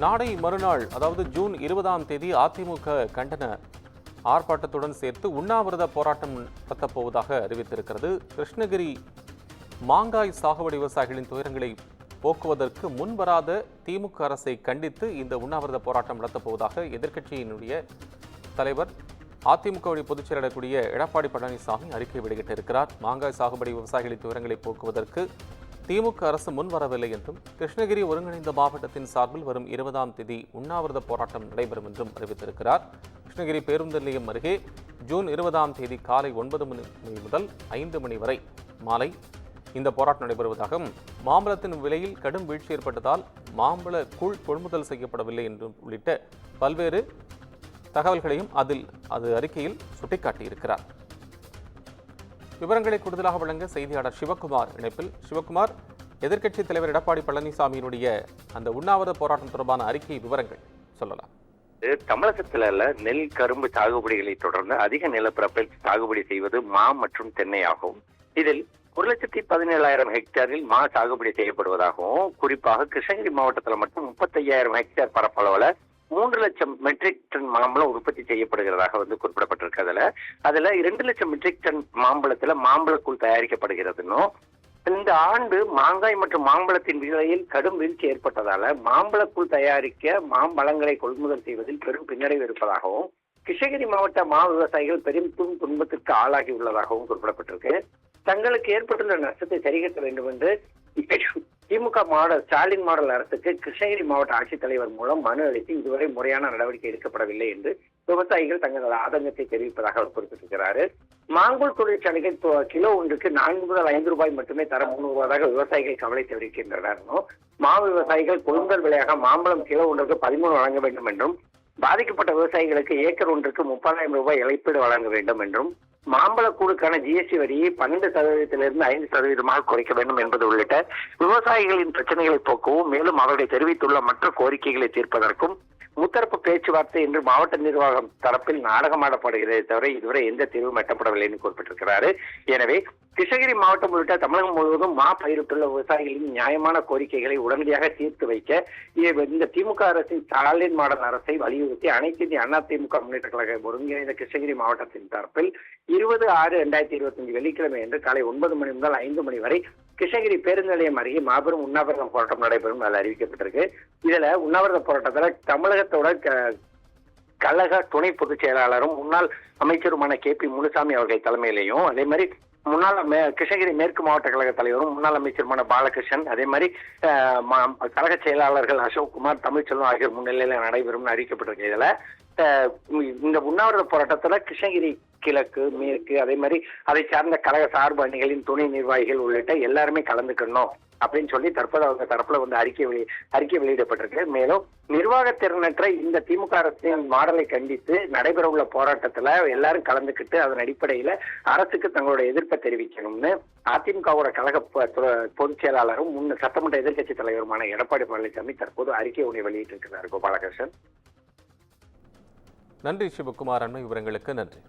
நாளை மறுநாள் அதாவது ஜூன் 20ஆம் தேதி அதிமுக கண்டன ஆர்ப்பாட்டத்துடன் சேர்த்து உண்ணாவிரத போராட்டம் நடத்தப் போவதாக அறிவித்திருக்கிறது. கிருஷ்ணகிரி மாங்காய் சாகுபடி விவசாயிகளின் துயரங்களை போக்குவதற்கு முன்வராத திமுக அரசை கண்டித்து இந்த உண்ணாவிரத போராட்டம் நடத்தப் போவதாக எதிர்க்கட்சியினுடைய தலைவர் அதிமுக பொதுச் செயலாளர் கூடிய எடப்பாடி பழனிசாமி அறிக்கை வெளியிட்டிருக்கிறார். மாங்காய் சாகுபடி விவசாயிகளின் துயரங்களை போக்குவதற்கு திமுக அரசு முன்வரவில்லை என்றும் கிருஷ்ணகிரி ஒருங்கிணைந்த மாவட்டத்தின் சார்பில் வரும் 20ஆம் தேதி உண்ணாவிரத போராட்டம் நடைபெறும் என்றும் அறிவித்திருக்கிறார். கிருஷ்ணகிரி பேருந்து நிலையம் அருகே ஜூன் 20ஆம் தேதி காலை 9 மணி முதல் 5 மணி வரை மாலை இந்த போராட்டம் நடைபெறுவதாகவும், மாம்பழத்தின் விலையில் கடும் வீழ்ச்சி ஏற்பட்டதால் மாம்பழ கூழ் கொள்முதல் செய்யப்படவில்லை என்றும் உள்ளிட்ட பல்வேறு தகவல்களையும் அது அறிக்கையில் சுட்டிக்காட்டியிருக்கிறார். விவரங்களை கூடுதலாக வழங்க செய்தியாளர் சிவகுமார் இணைப்பில். சிவகுமார், எதிர்க்கட்சித் தலைவர் எடப்பாடி பழனிசாமியினுடைய அந்த உண்ணாவிரத போராட்டம் தொடர்பான அறிக்கை விவரங்கள் சொல்லலாம். தமிழகத்தில நெல் கரும்பு சாகுபடிகளை தொடர்ந்து அதிக நிலப்பரப்பில் சாகுபடி செய்வது மா மற்றும் தென்னை ஆகும். இதில் 1,17,000 ஹெக்டேரில் மா சாகுபடி செய்யப்படுவதாகவும், குறிப்பாக கிருஷ்ணகிரி மாவட்டத்தில் மட்டும் 35,000 ஹெக்டேர் பரப்பளவுல 3 லட்சம் மெட்ரிக் டன் மாம்பழம் உற்பத்தி செய்யப்படுகிறதாக குறிப்பிடப்பட்டிருக்கு. அதுல 2 லட்சம் மெட்ரிக் டன் மாம்பழத்துல மாம்பழக்கூழ் தயாரிக்கப்படுகிறதுன்னும், இந்த ஆண்டு மாங்காய் மற்றும் மாம்பழத்தின் விலையில் கடும் வீழ்ச்சி ஏற்பட்டதால மாம்பழக்கூழ் தயாரிக்க மாம்பழங்களை கொள்முதல் செய்வதில் பெரும் பின்னடைவு இருப்பதாகவும், கிருஷ்ணகிரி மாவட்ட மா விவசாயிகள் பெரும் துன்பத்திற்கு ஆளாகி உள்ளதாகவும் குறிப்பிடப்பட்டிருக்கு. தங்களுக்கு ஏற்பட்டுள்ள நஷ்டத்தை சரிகட்ட வேண்டும் என்று திமுக ஸ்டாலின் மாடல் அரசுக்கு கிருஷ்ணகிரி மாவட்ட ஆட்சித்தலைவர் மூலம் மனு அளித்து இதுவரை முறையான நடவடிக்கை எடுக்கப்படவில்லை என்று விவசாயிகள் தங்களது ஆதங்கத்தை தெரிவிப்பதாக அவர் குறிப்பிட்டிருக்கிறார். மாங்கோல் தொழிற்சாலைகள் கிலோ ஒன்றுக்கு 4 முதல் 5 ரூபாய் மட்டுமே தர முன்வருவதாக விவசாயிகள் கவலை தெரிவிக்கின்றனர். மா விவசாயிகள் கொள்முதல் விலையாக மாம்பழம் கிலோ ஒன்றுக்கு 13 வழங்க வேண்டும் என்றும், பாதிக்கப்பட்ட விவசாயிகளுக்கு ஏக்கர் ஒன்றுக்கு 30,000 ரூபாய் இழப்பீடு வழங்க வேண்டும் என்றும், மாம்பழக்கூழுக்கான GST வரியை 12% 5% குறைக்க வேண்டும் என்பது உள்ளிட்ட விவசாயிகளின் பிரச்சனைகளை போக்கவும், மேலும் அவர்கள் தெரிவித்துள்ள மற்ற கோரிக்கைகளை தீர்ப்பதற்கும் முத்தரப்பு பேச்சுவார்த்தை என்று மாவட்ட நிர்வாகம் தரப்பில் நாடகமாடப்படுகிறதே தவிர இதுவரை எந்த தீர்வும் எட்டப்படவில்லை என்று குறிப்பிட்டிருக்கிறாரு. எனவே கிருஷ்ணகிரி மாவட்டம் உள்ளிட்ட தமிழகம் முழுவதும் மா பயிரிட்டுள்ள விவசாயிகளின் நியாயமான கோரிக்கைகளை உடனடியாக தீர்த்து வைக்க இந்த திமுக அரசின் ஸ்டாலின் மாடல் அரசை வலியுறுத்தி அனைத்து இந்திய அண்ணா திமுக முன்னேற்ற கழக ஒருங்கிணைந்த கிருஷ்ணகிரி மாவட்டத்தின் தரப்பில் 20/6/2025 வெள்ளிக்கிழமை என்று காலை 9 மணி முதல் 5 மணி வரை கிருஷ்ணகிரி பேருந்து நிலையம் அருகே மாபெரும் உண்ணாவிரத போராட்டம் நடைபெறும் அதில் அறிவிக்கப்பட்டிருக்கு. இதுல உண்ணாவிரத போராட்டத்துல தமிழகத்தோட கழக துணை பொதுச் செயலாளரும் முன்னாள் அமைச்சருமான KP முனுசாமி அவர்கள் தலைமையிலையும், அதே மாதிரி முன்னாள் கிருஷ்ணகிரி மேற்கு மாவட்ட கழக தலைவரும் முன்னாள் அமைச்சருமான பாலகிருஷ்ணன், அதே மாதிரி கழக செயலாளர்கள் அசோக்குமார், தமிழ்ச்செல்வம் ஆகியோர் முன்னிலையில நடைபெறும் அறிவிக்கப்பட்டிருக்கு. இதுல இந்த உண்ணாவிரத போராட்டத்துல கிருஷ்ணகிரி கிழக்கு, மேற்கு, அதே மாதிரி அதை சார்ந்த கழக சார்பு அணிகளின் துணை நிர்வாகிகள் உள்ளிட்ட எல்லாருமே கலந்துக்கணும் அப்படின்னு சொல்லி தற்போது அவங்க தரப்புல அறிக்கை வெளியிடப்பட்டிருக்கு. மேலும் நிர்வாகத்திறனற்ற இந்த திமுக அரசின் மாடலை கண்டித்து நடைபெற உள்ள போராட்டத்துல எல்லாரும் கலந்துக்கிட்டு அதன் அடிப்படையில அரசுக்கு தங்களோட எதிர்ப்பை தெரிவிக்கணும்னு அதிமுகவோட கழக பொதுச் செயலாளரும் சட்டமன்ற எதிர்க்கட்சி தலைவருமான எடப்பாடி பழனிசாமி தற்போது அறிக்கை ஒன்றை வெளியிட்டிருக்கிறார். கோபாலகிருஷ்ணன். நன்றி சிவகுமார். அண்மை விவரங்களுக்கு நன்றி.